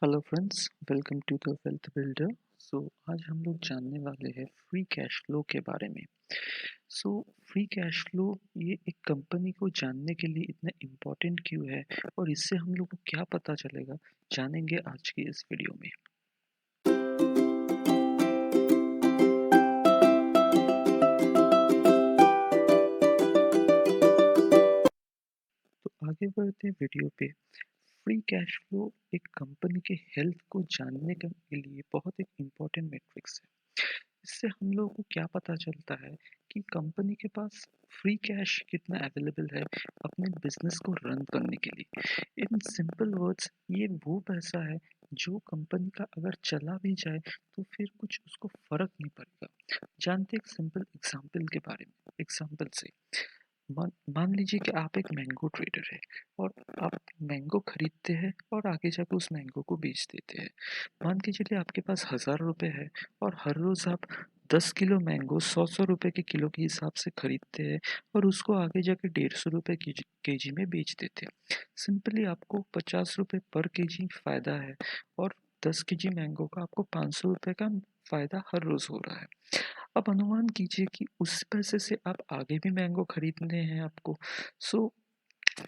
Hello friends, welcome to the wealth builder. आज हम लोग जानने वाले हैं फ्री कैश फ्लो के बारे में। सो फ्री कैश फ्लो ये एक कंपनी को जानने के लिए इतना इम्पोर्टेंट क्यों है और इससे हम लोग को क्या पता चलेगा, जानेंगे आज की इस वीडियो में। तो आगे बढ़ते हैं वीडियो पे। फ्री कैश फ्लो एक कंपनी के हेल्थ को जानने के लिए बहुत एक इम्पोर्टेंट मैट्रिक्स है। इससे हम लोगों को क्या पता चलता है कि कंपनी के पास फ्री कैश कितना अवेलेबल है अपने बिजनेस को रन करने के लिए। इन सिंपल वर्ड्स, ये वो पैसा है जो कंपनी का अगर चला भी जाए तो फिर कुछ उसको फर्क नहीं पड़ेगा। जानते एक सिंपल एग्जांपल के बारे में। एग्जांपल से मान मान लीजिए कि आप एक मैंगो ट्रेडर है और आप मैंगो खरीदते हैं और आगे जाकर उस मैंगो को बेच देते हैं। मान के चलिए आपके पास 1000 रुपये है और हर रोज आप 10 किलो मैंगो 100 100 रुपये के किलो के हिसाब से खरीदते हैं और उसको आगे जाके 150 रुपये केजी में बेच देते हैं। सिंपली आपको 50 रुपये पर केजी फायदा है और 10 केजी मैंगो का आपको 500 रुपये का फायदा हर रोज हो रहा है। अब अनुमान कीजिए कि उस पैसे से आप आगे भी मैंगो खरीदने हैं आपको। सो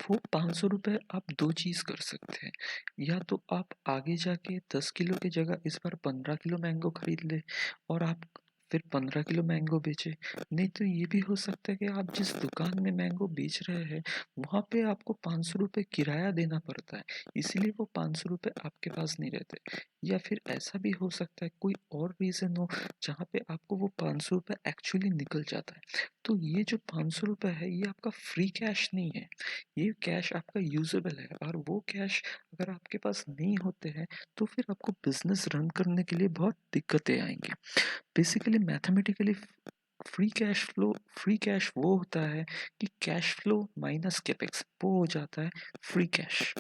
वो 500 रुपये आप दो चीज़ कर सकते हैं। या तो आप आगे जाके 10 किलो की जगह इस बार 15 किलो मैंगो खरीद ले और आप फिर 15 किलो मैंगो बेचे। नहीं तो ये भी हो सकता है कि आप जिस दुकान में मैंगो बेच रहे हैं वहाँ पे आपको 500 रुपये किराया देना पड़ता है, इसीलिए वो 500 रुपये आपके पास नहीं रहते। या फिर ऐसा भी हो सकता है कोई और रीज़न हो जहाँ पे आपको वो 500 रुपये एक्चुअली निकल जाता है। तो ये जो 500 रुपये है ये आपका फ्री कैश नहीं है, ये कैश आपका यूजेबल है। और वो कैश अगर आपके पास नहीं होते हैं तो फिर आपको बिजनेस रन करने के लिए बहुत दिक्कतें आएंगी। बेसिकली मैथमेटिकली फ्री कैश वो होता है कि कैश फ्लो माइनस कैपेक्स, वो हो जाता है फ्री कैश।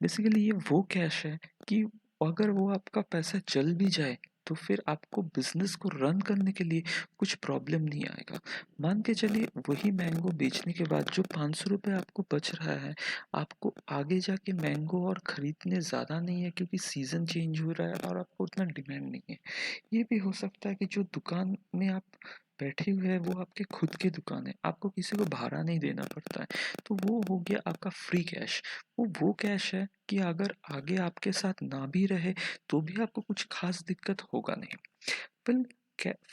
बेसिकली ये वो कैश है कि अगर वो आपका पैसा चल भी जाए तो फिर आपको बिजनेस को रन करने के लिए कुछ प्रॉब्लम नहीं आएगा। मान के चलिए वही मैंगो बेचने के बाद जो 500 रुपये आपको बच रहा है, आपको आगे जाके मैंगो और खरीदने ज़्यादा नहीं है क्योंकि सीज़न चेंज हो रहा है और आपको उतना डिमांड नहीं है। ये भी हो सकता है कि जो दुकान में आप बैठे हुए हैं वो आपके खुद की दुकान है, आपको किसी को भाड़ा नहीं देना पड़ता है। तो वो हो गया आपका फ्री कैश। वो कैश है कि अगर आगे आपके साथ ना भी रहे तो भी आपको कुछ खास दिक्कत होगा नहीं। पर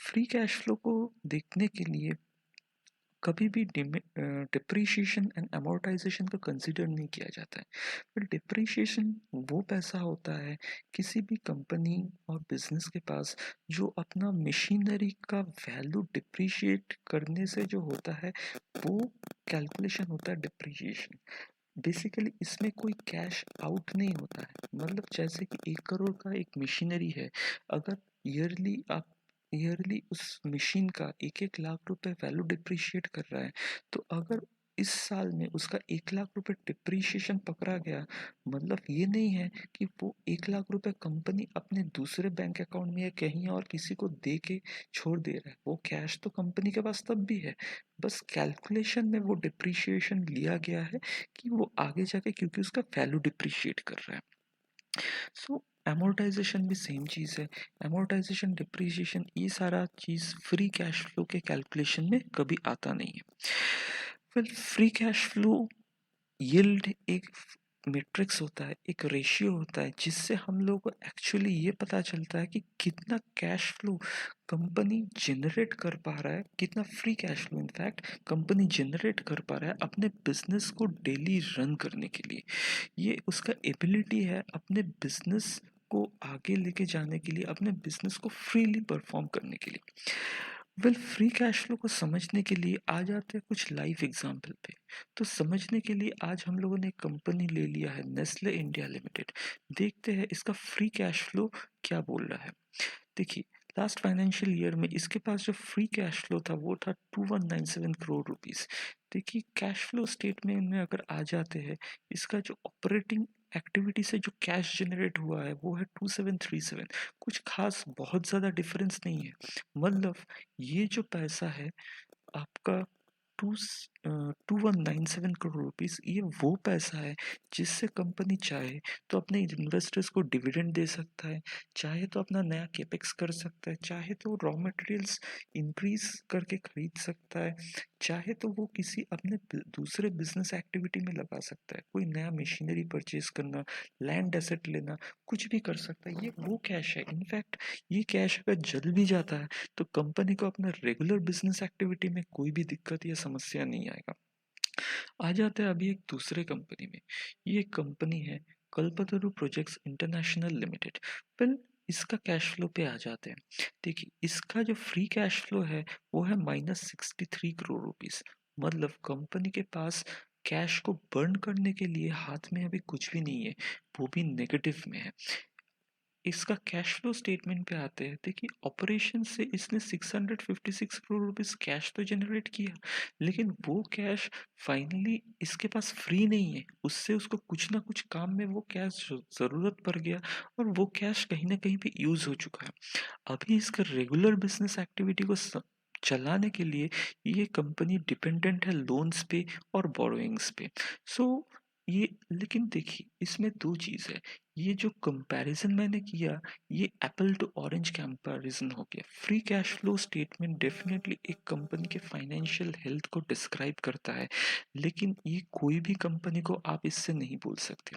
फ्री कैश फ्लो को देखने के लिए कभी भी डिप्रिशिएशन एंड अमोर्टाइजेशन को कंसिडर नहीं किया जाता है। पर डिप्रिशिएशन वो पैसा होता है किसी भी कंपनी और बिजनेस के पास जो अपना मशीनरी का वैल्यू डिप्रिशिएट करने से जो होता है, वो कैलकुलेशन होता है डिप्रिशिएशन। बेसिकली इसमें कोई कैश आउट नहीं होता है। मतलब जैसे कि 1 करोड़ का एक मशीनरी है, अगर ईयरली उस मशीन का 1 1 लाख रुपए वैल्यू डिप्रिशिएट कर रहा है, तो अगर इस साल में उसका 1 लाख रुपए डिप्रिशिएशन पकड़ा गया, मतलब ये नहीं है कि वो 1 लाख रुपए कंपनी अपने दूसरे बैंक अकाउंट में या कहीं और किसी को दे के छोड़ दे रहा है। वो कैश तो कंपनी के पास तब भी है, बस कैलकुलेशन में वो डिप्रिशिएशन लिया गया है कि वो आगे जाके क्योंकि उसका वैल्यू डिप्रिशिएट कर रहा है। सो एमोर्टाइजेशन भी सेम चीज़ है। एमोर्टाइजेशन, डिप्रिशिएशन, ये सारा चीज़ फ्री कैश फ्लो के कैलकुलेशन में कभी आता नहीं है। फिर फ्री कैश फ्लो यील्ड एक मैट्रिक्स होता है, एक रेशियो होता है जिससे हम लोग को एक्चुअली ये पता चलता है कि कितना कैश फ्लो कंपनी जनरेट कर पा रहा है, कितना free cash flow in fact company generate कर पा रहा है अपने बिजनेस को डेली रन करने के लिए। ये उसका एबिलिटी है अपने बिजनेस को आगे लेके जाने के लिए, अपने बिजनेस को फ्रीली परफॉर्म करने के लिए। फ्री कैश फ्लो को समझने के लिए आ जाते हैं कुछ लाइव एग्जांपल पे। तो समझने के लिए आज हम लोगों ने एक कंपनी ले लिया है, नेस्ले इंडिया लिमिटेड। देखते हैं इसका फ्री कैश फ्लो क्या बोल रहा है। देखिए, लास्ट फाइनेंशियल ईयर में इसके पास जो फ्री कैश फ्लो था वो था 2197 करोड़ रुपीस। देखिए, कैश फ्लो स्टेटमेंट में अगर आ जाते हैं, इसका जो ऑपरेटिंग एक्टिविटी से जो कैश जनरेट हुआ है वो है 2737। कुछ खास बहुत ज़्यादा डिफरेंस नहीं है। मतलब ये जो पैसा है आपका टू 2197 करोड़ रुपीस, ये वो पैसा है जिससे कंपनी चाहे तो अपने इन्वेस्टर्स को डिविडेंड दे सकता है, चाहे तो अपना नया केपेक्स कर सकता है, चाहे तो रॉ मटेरियल्स इंक्रीज करके खरीद सकता है, चाहे तो वो किसी अपने दूसरे बिजनेस एक्टिविटी में लगा सकता है, कोई नया मशीनरी परचेज करना, लैंड एसेट लेना, कुछ भी कर सकता है। ये वो कैश है। इनफैक्ट ये कैश अगर जल भी जाता है तो कंपनी को अपना रेगुलर बिजनेस एक्टिविटी में कोई भी दिक्कत या समस्या नहीं आएगा। आ जाते हैं अभी एक दूसरे कंपनी में। ये एक कंपनी है कल्पतरु प्रोजेक्ट्स इंटरनेशनल लिमिटेड। वेल, इसका कैश फ्लो पे आ जाते हैं। देखिए, इसका जो फ्री कैश फ्लो है वो है -63 करोड़ रुपीस। मतलब कंपनी के पास कैश को बर्न करने के लिए हाथ में अभी कुछ भी नहीं है, वो भी नेगेटिव में है। इसका कैश फ्लो स्टेटमेंट पे आते हैं। देखिए, ऑपरेशन से इसने 656 करोड़ रुपीस कैश तो जनरेट किया, लेकिन वो कैश फाइनली इसके पास फ्री नहीं है, उससे उसको कुछ ना कुछ काम में वो कैश ज़रूरत पड़ गया और वो कैश कहीं ना कहीं पे यूज़ हो चुका है। अभी इसका रेगुलर बिजनेस एक्टिविटी को चलाने के लिए ये कंपनी डिपेंडेंट है लोन्स पे और बोरोइंग्स पे। सो ये, लेकिन देखिए इसमें दो चीज़ है। ये जो कंपैरिजन मैंने किया, ये एप्पल टू ऑरेंज कंपैरिजन हो गया। Free cash flow statement definitely एक कंपनी के फाइनेंशियल हेल्थ को डिस्क्राइब करता है, लेकिन ये कोई भी कंपनी को आप इससे नहीं बोल सकते।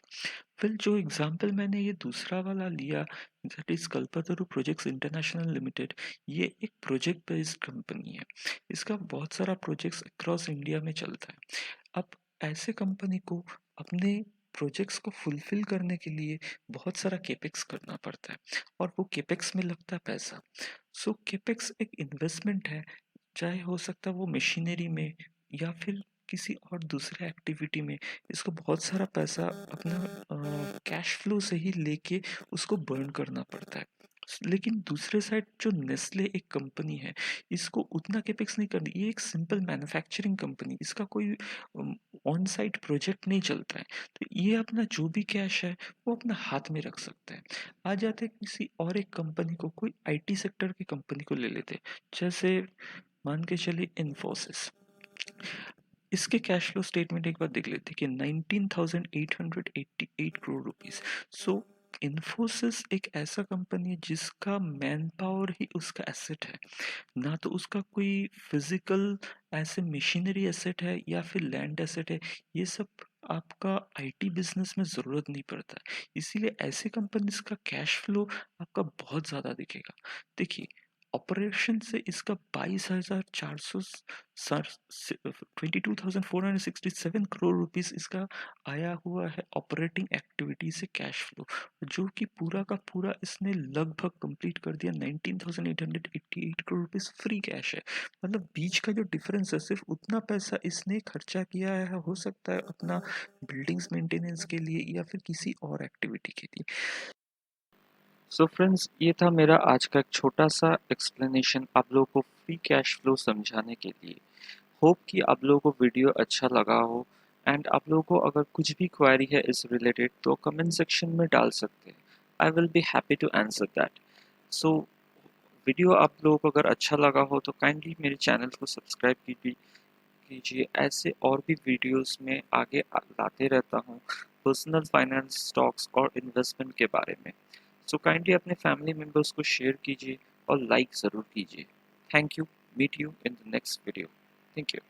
फिर जो एग्जाम्पल मैंने ये दूसरा वाला लिया, that is Kalpataru projects international limited, ये एक प्रोजेक्ट बेस्ड कंपनी है। इसका बहुत सारा प्रोजेक्ट्स अक्रॉस इंडिया में चलता है। अब ऐसे कंपनी को अपने प्रोजेक्ट्स को फुलफिल करने के लिए बहुत सारा केपेक्स करना पड़ता है और वो केपेक्स में लगता है पैसा। सो केपेक्स एक इन्वेस्टमेंट है, चाहे हो सकता है वो मशीनरी में या फिर किसी और दूसरे एक्टिविटी में। इसको बहुत सारा पैसा अपना कैश फ्लो से ही लेके उसको बर्न करना पड़ता है। लेकिन दूसरे साइड जो नेस्ले एक कंपनी है, इसको उतना केपेक्स नहीं करनी। ये एक सिंपल मैन्युफैक्चरिंग कंपनी, इसका कोई ऑन साइट प्रोजेक्ट नहीं चलता है, तो ये अपना जो भी कैश है वो अपना हाथ में रख सकता है। आ जाते हैं किसी और एक कंपनी को, कोई आईटी सेक्टर की कंपनी को ले लेते हैं, जैसे मान के चलिए इन्फोसिस। इसके कैश फ्लो स्टेटमेंट एक बार देख लेते हैं कि 19,888 करोड़ रुपीस। सो इन्फोसिस एक ऐसा कंपनी है जिसका मैन पावर ही उसका एसेट है, ना तो उसका कोई फिजिकल ऐसे मशीनरी एसेट है या फिर लैंड एसेट है। ये सब आपका आईटी बिजनेस में ज़रूरत नहीं पड़ता है, इसीलिए ऐसे कंपनीज का कैश फ्लो आपका बहुत ज़्यादा दिखेगा। देखिए, ऑपरेशन से इसका 22,400 22,467 करोड़ रुपीस इसका आया हुआ है ऑपरेटिंग एक्टिविटी से कैश फ्लो, जो कि पूरा का पूरा इसने लगभग कंप्लीट कर दिया। 19,888 करोड़ रुपीस फ्री कैश है। मतलब बीच का जो डिफरेंस है, सिर्फ उतना पैसा इसने खर्चा किया है, हो सकता है अपना बिल्डिंग्स मेंटेनेंस के लिए या फिर किसी और एक्टिविटी के लिए। सो फ्रेंड्स, ये था मेरा आज का एक छोटा सा एक्सप्लेनेशन आप लोगों को फ्री कैश फ्लो समझाने के लिए। होप कि आप लोगों को वीडियो अच्छा लगा हो, एंड आप लोगों को अगर कुछ भी क्वेरी है इस रिलेटेड तो कमेंट सेक्शन में डाल सकते हैं। I will be happy to answer that. So video आप लोगों को अगर अच्छा लगा हो तो काइंडली मेरे चैनल को सब्सक्राइब कीजिए। ऐसे और भी वीडियोस में आगे लाते रहता हूँ पर्सनल फाइनेंस, स्टॉक्स और इन्वेस्टमेंट के बारे में। सो काइंडली अपने फैमिली मेम्बर्स को शेयर कीजिए और लाइक ज़रूर कीजिए। Thank you. Meet you in the next video. Thank you.